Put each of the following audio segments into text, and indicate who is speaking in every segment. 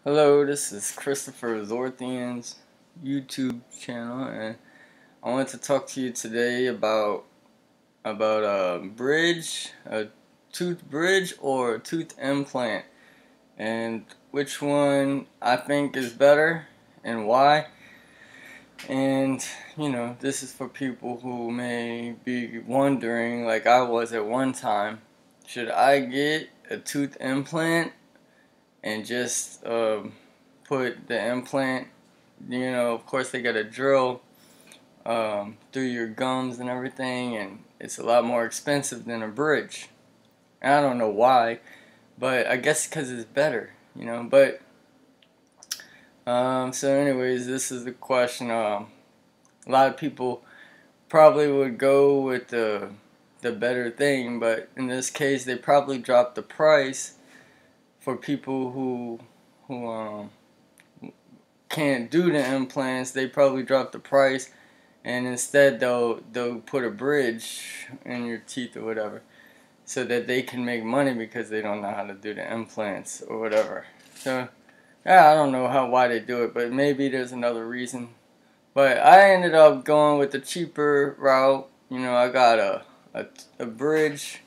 Speaker 1: Hello, this is Christopher Zorthian's YouTube channel, and I want to talk to you today about a tooth bridge or a tooth implant, and which one I think is better and why. And this is for people who may be wondering, like I was at one time, should I get a tooth implant and just put the implant, of course they got a drill through your gums and everything, and it's a lot more expensive than a bridge. And I don't know why, but I guess because it's better. But so anyways, this is the question. A lot of people probably would go with the better thing, but in this case they probably dropped the price for people who can't do the implants. They probably drop the price, and instead they'll put a bridge in your teeth or whatever, so that they can make money because they don't know how to do the implants or whatever. So yeah, I don't know why they do it, but maybe there's another reason. But I ended up going with the cheaper route. I got a bridge.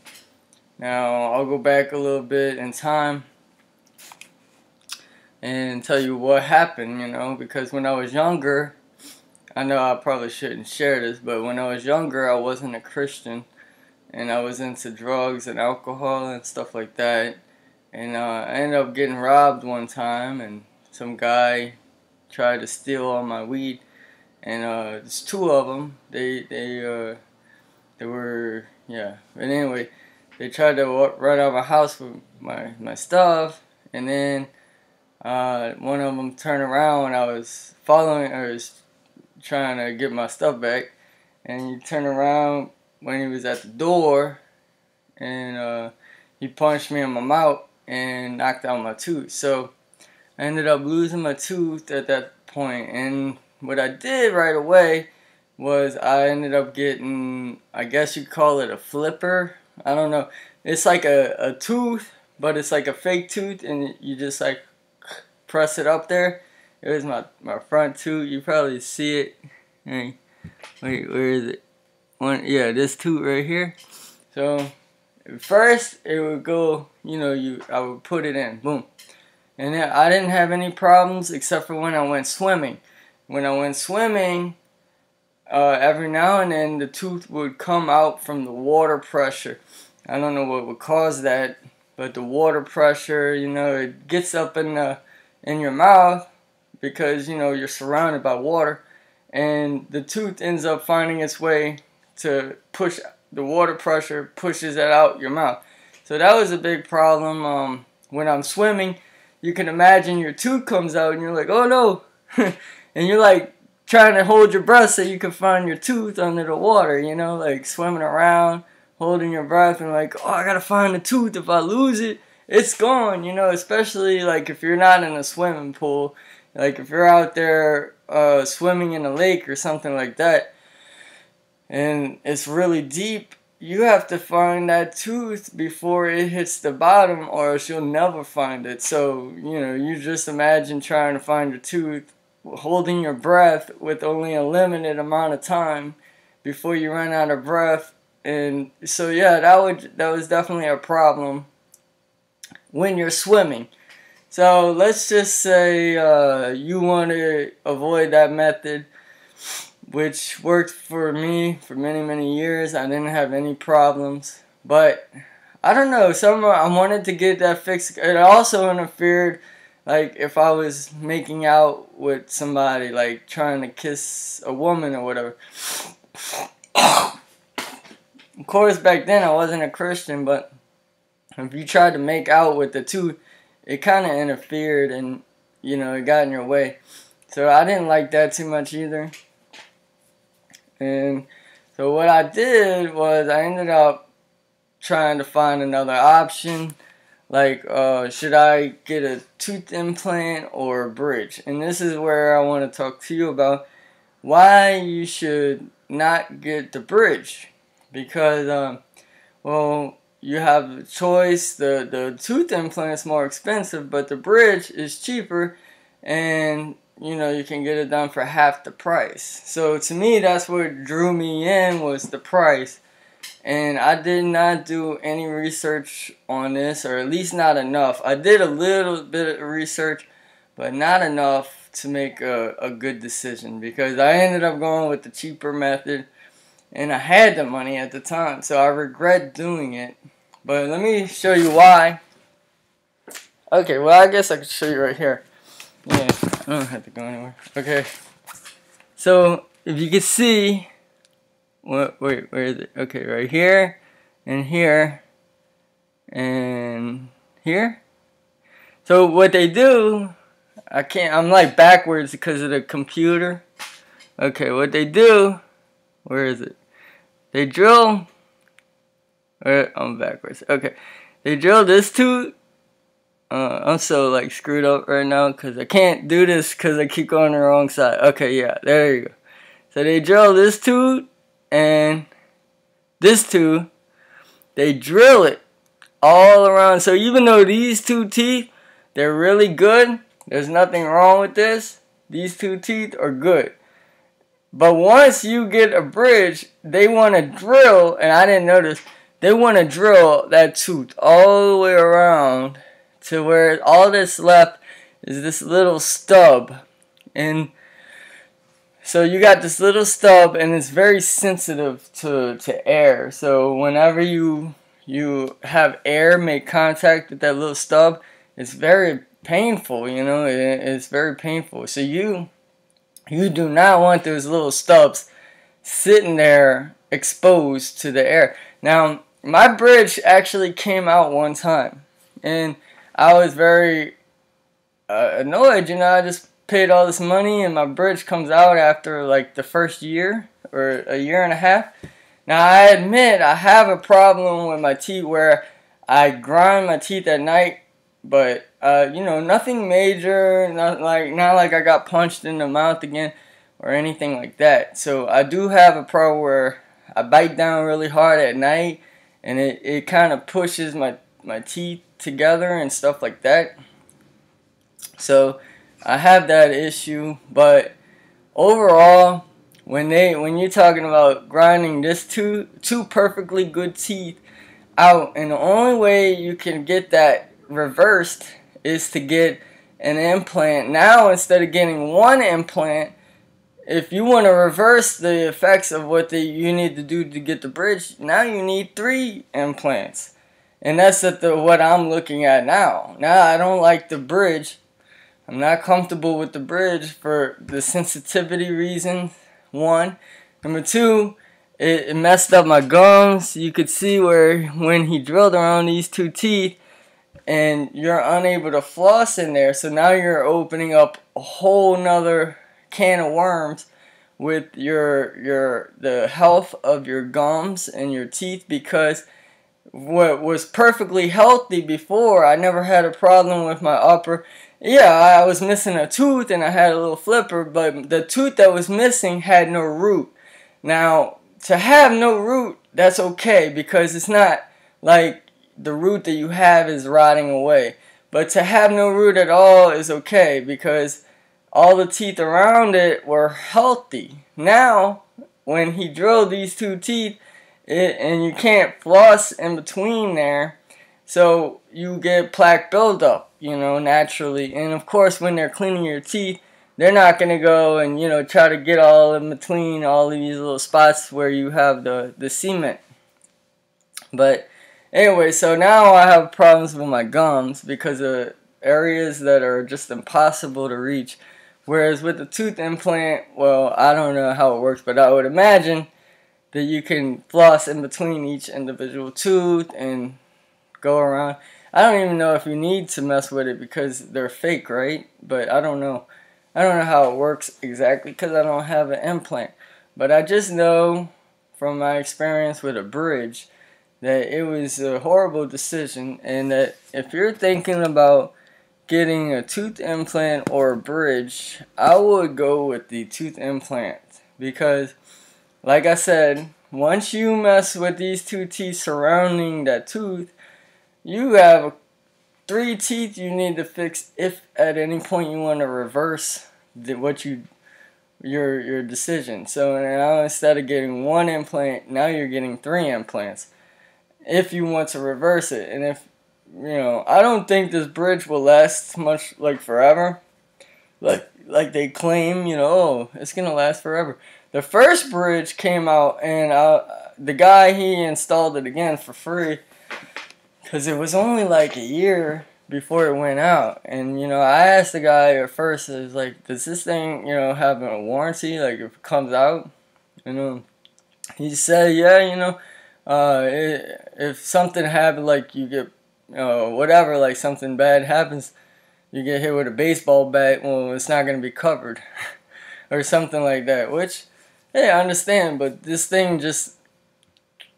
Speaker 1: Now I'll go back a little bit in time and tell you what happened, because when I was younger, I know I probably shouldn't share this, but when I was younger, I wasn't a Christian, and I was into drugs and alcohol and stuff like that, and I ended up getting robbed one time, and some guy tried to steal all my weed, and there's two of them. They were, yeah, but anyway, they tried to run out of my house with my stuff, and then one of them turned around when I was following, or was trying to get my stuff back, and he turned around when he was at the door, and he punched me in my mouth and knocked out my tooth. So I ended up losing my tooth at that point, and what I did right away was I ended up getting, I guess you'd call it a flipper. I don't know. It's like a tooth, but it's like a fake tooth, and you just like press it up there. It was my front tooth. You probably see it. Hey, wait, where is it? Yeah, this tooth right here. So first it would go, I would put it in, boom, and then I didn't have any problems except for when I went swimming. When I went swimming, every now and then the tooth would come out from the water pressure. I don't know what would cause that, but the water pressure, it gets up in your mouth because you're surrounded by water, and the tooth ends up finding its way to push the water pressure, pushes it out your mouth. So that was a big problem. When I'm swimming, you can imagine your tooth comes out and you're like, oh no, and you're like trying to hold your breath so you can find your tooth under the water, like swimming around, holding your breath, and like, oh, I gotta find the tooth. If I lose it, it's gone, especially like if you're not in a swimming pool, like if you're out there swimming in a lake or something like that, and it's really deep, you have to find that tooth before it hits the bottom, or else you'll never find it. So, you just imagine trying to find your tooth, holding your breath with only a limited amount of time before you run out of breath. And so yeah, that was definitely a problem when you're swimming. So let's just say you want to avoid that method, which worked for me for many, many years. I didn't have any problems, but I don't know, I wanted to get that fixed. It also interfered, like if I was making out with somebody, like trying to kiss a woman or whatever. Of course, back then I wasn't a Christian, but if you tried to make out with the tooth, it kind of interfered, and it got in your way. So I didn't like that too much either. And so what I did was I ended up trying to find another option, like should I get a tooth implant or a bridge? And this is where I want to talk to you about why you should not get the bridge, because well, you have a choice. The tooth implant is more expensive, but the bridge is cheaper, and you know, you can get it done for half the price. So to me, that's what drew me in, was the price. And I did not do any research on this, or at least not enough. I did a little bit of research, but not enough to make a good decision, because I ended up going with the cheaper method, and I had the money at the time, so I regret doing it. But let me show you why. Okay, well, I guess I could show you right here. Yeah, I don't have to go anywhere. Okay, so if you can see, wait, where is it? Okay, right here, and here, and here. So what they do, I'm like backwards because of the computer. Okay, what they do, where is it? They drill, I'm backwards. Okay, they drill this tooth. I'm so like screwed up right now because I can't do this because I keep going the wrong side. Okay, yeah, there you go. So they drill this tooth and this tooth. They drill it all around. So even though these two teeth, they're really good, there's nothing wrong with this. These two teeth are good. But once you get a bridge, they want to drill, and I didn't notice, they want to drill that tooth all the way around to where all that's left is this little stub. And so you got this little stub, and it's very sensitive to air. So whenever you have air make contact with that little stub, it's very painful, you know, it's very painful. So you do not want those little stubs sitting there exposed to the air. Now, my bridge actually came out one time, and I was very annoyed, you know. I just paid all this money, and my bridge comes out after like the first year or a year and a half. Now, I admit I have a problem with my teeth where I grind my teeth at night, but you know, nothing major, not like I got punched in the mouth again or anything like that. So I do have a problem where I bite down really hard at night, and it kind of pushes my teeth together and stuff like that. So I have that issue, but overall, when you're talking about grinding this two perfectly good teeth out, and the only way you can get that reversed is to get an implant. Now, instead of getting one implant, if you want to reverse the effects of what you need to do to get the bridge, now you need 3 implants. And that's what I'm looking at now. Now, I don't like the bridge. I'm not comfortable with the bridge for the sensitivity reason, 1. Number 2, it messed up my gums. You could see where when he drilled around these 2 teeth, and you're unable to floss in there. So now you're opening up a whole nother can of worms with the health of your gums and your teeth, because what was perfectly healthy before, I never had a problem with my upper. Yeah, I was missing a tooth and I had a little flipper, but the tooth that was missing had no root. Now, to have no root, that's okay, because it's not like the root that you have is rotting away. But to have no root at all is okay, because all the teeth around it were healthy. Now, when he drilled these 2 teeth, and you can't floss in between there, so you get plaque buildup, you know, naturally. And of course, when they're cleaning your teeth, they're not going to go and, you know, try to get all in between all of these little spots where you have the cement. But anyway, so now I have problems with my gums because of areas that are just impossible to reach. Whereas with the tooth implant, well, I don't know how it works, but I would imagine that you can floss in between each individual tooth and go around. I don't even know if you need to mess with it because they're fake, right? But I don't know. I don't know how it works exactly because I don't have an implant. But I just know from my experience with a bridge that it was a horrible decision, and that if you're thinking about getting a tooth implant or a bridge, I would go with the tooth implant, because like I said, once you mess with these 2 teeth surrounding that tooth, you have 3 teeth you need to fix if at any point you want to reverse your decision. So now instead of getting 1 implant, now you're getting 3 implants if you want to reverse it. And if I don't think this bridge will last much, like forever, like they claim, oh, it's gonna last forever. The first bridge came out, and the guy, he installed it again for free because it was only like a year before it went out. And I asked the guy at first, I was like, does this thing have a warranty, like if it comes out? He said, yeah, if something happened, like you get whatever, like something bad happens, you get hit with a baseball bat, well, it's not going to be covered or something like that, which, hey, I understand. But this thing, just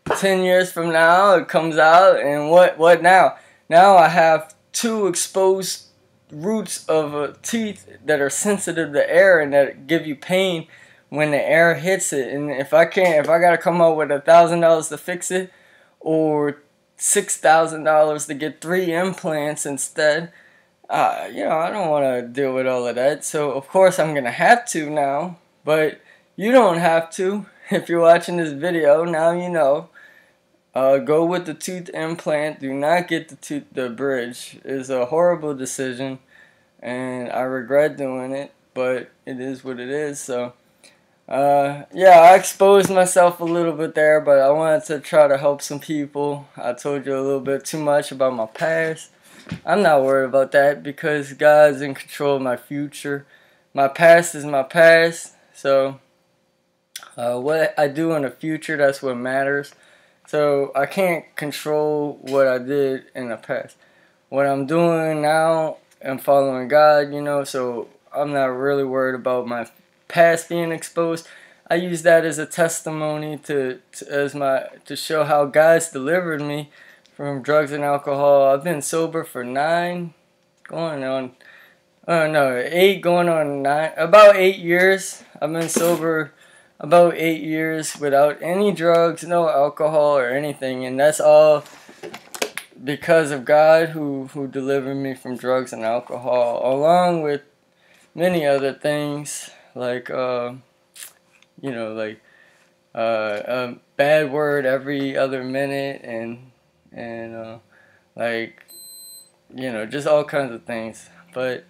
Speaker 1: 10 years from now, it comes out, and what now? Now I have 2 exposed roots of teeth that are sensitive to air and that give you pain when the air hits it. And if I gotta come up with $1,000 to fix it, or $6,000 to get 3 implants instead, I don't want to deal with all of that. So of course I'm gonna have to now, but you don't have to. If you're watching this video, now you know. Go with the tooth implant. Do not get the bridge. It's a horrible decision, and I regret doing it, but it is what it is. So yeah, I exposed myself a little bit there, but I wanted to try to help some people. I told you a little bit too much about my past. I'm not worried about that because God's in control of my future. My past is my past, so what I do in the future, that's what matters. So I can't control what I did in the past. What I'm doing now, I'm following God, so I'm not really worried about my past being exposed. I use that as a testimony to show how God's delivered me from drugs and alcohol. I've been sober for 8 going on 9, about 8 years. I've been sober about 8 years without any drugs, no alcohol or anything, and that's all because of God who delivered me from drugs and alcohol, along with many other things like a bad word every other minute, and just all kinds of things. But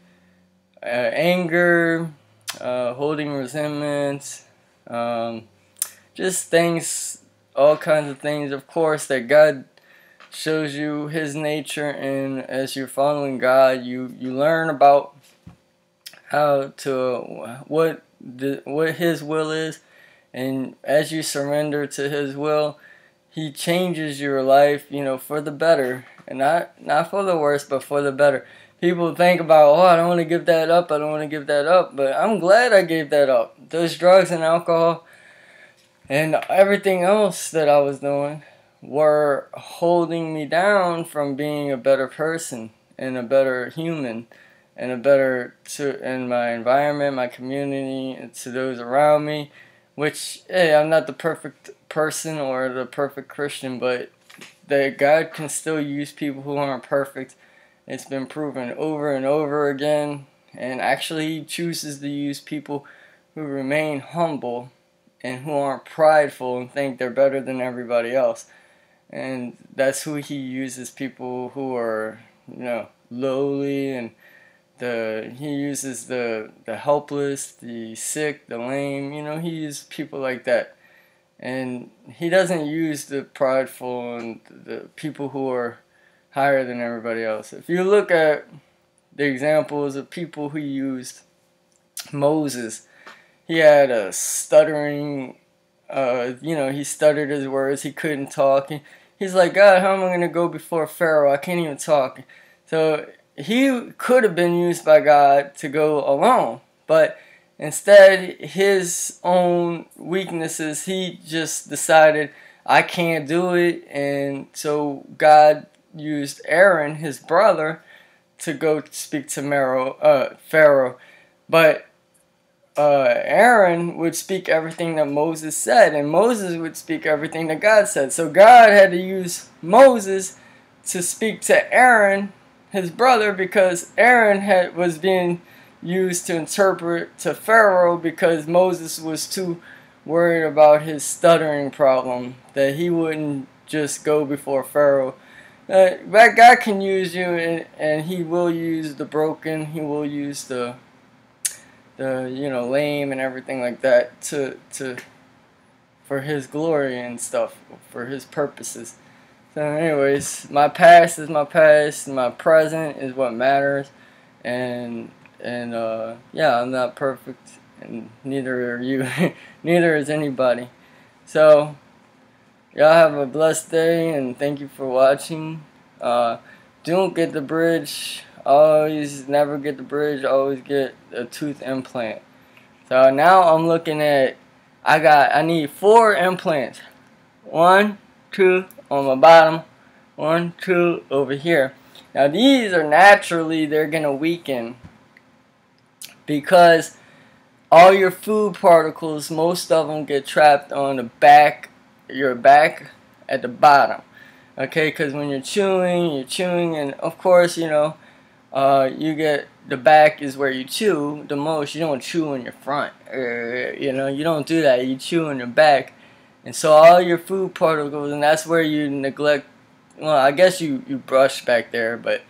Speaker 1: anger, holding resentment, just things, all kinds of things, of course, that God shows you His nature, and as you're following God, you learn about how to what His will is, and as you surrender to His will, He changes your life, for the better, and not for the worse, but for the better. People think about, I don't want to give that up, I don't want to give that up, but I'm glad I gave that up. Those drugs and alcohol and everything else that I was doing were holding me down from being a better person and a better human and in my environment, my community, and to those around me. Which, hey, I'm not the perfect person or the perfect Christian, but that God can still use people who aren't perfect. It's been proven over and over again, and actually He chooses to use people who remain humble and who aren't prideful and think they're better than everybody else. And that's who He uses, people who are, lowly, and He uses the helpless, the sick, the lame, He uses people like that. And He doesn't use the prideful and the people who are higher than everybody else. If you look at the examples of people who used Moses, he had a stuttering, he stuttered his words, he couldn't talk. He's like, God, how am I going to go before Pharaoh? I can't even talk. So he could have been used by God to go alone, but instead, his own weaknesses, he just decided, I can't do it, and so God used Aaron, his brother, to go speak to Pharaoh. But Aaron would speak everything that Moses said, and Moses would speak everything that God said. So God had to use Moses to speak to Aaron, his brother, because Aaron was being used to interpret to Pharaoh because Moses was too worried about his stuttering problem that he wouldn't just go before Pharaoh. But God can use you, and He will use the broken. He will use the lame and everything like that for His glory and stuff, for His purposes. So anyways, my past is my past, my present is what matters, and yeah, I'm not perfect, and neither are you. Neither is anybody. So y'all have a blessed day, and thank you for watching. Don't get the bridge. Always never get the bridge. Always get a tooth implant. So now I'm looking at, I need 4 implants. 1, 2 on my bottom, 1, 2 over here. Now these are naturally, they're gonna weaken because all your food particles, most of them get trapped on the back, your back at the bottom. Okay, because when you're chewing, and of course, you get, the back is where you chew the most. You don't chew in your front. You don't do that. You chew in your back. And so all your food particles, and that's where you neglect, well, I guess you brush back there, but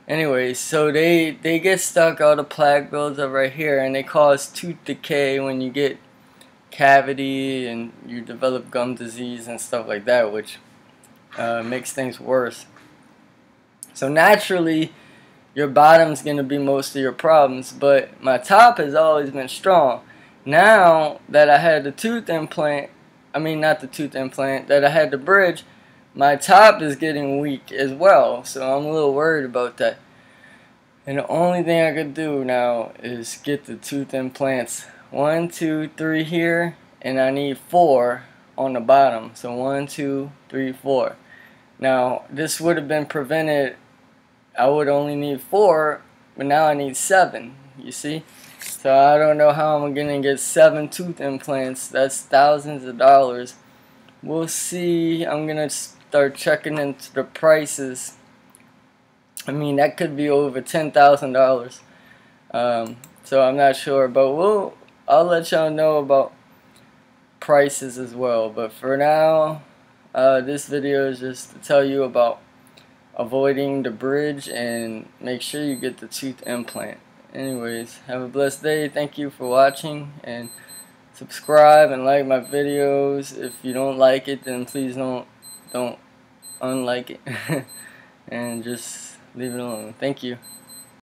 Speaker 1: anyways, so they get stuck, all the plaque builds up right here, and they cause tooth decay when you get cavity and you develop gum disease and stuff like that, which makes things worse. So naturally, your bottom's going to be most of your problems, but my top has always been strong. Now that I had the tooth implant, not the tooth implant, that I had the bridge, my top is getting weak as well, so I'm a little worried about that. And the only thing I could do now is get the tooth implants 1, 2, 3 here, and I need 4 on the bottom. So 1, 2, 3, 4. Now this would have been prevented. I would only need 4, but now I need 7. You see? So I don't know how I'm gonna get 7 tooth implants. That's thousands of dollars. We'll see. I'm gonna start checking into the prices. That could be over $10,000. So I'm not sure, but I'll let y'all know about prices as well. But for now, this video is just to tell you about avoiding the bridge and make sure you get the tooth implant. Anyways, have a blessed day. Thank you for watching, and subscribe and like my videos. If you don't like it, then please don't unlike it and just leave it alone. Thank you.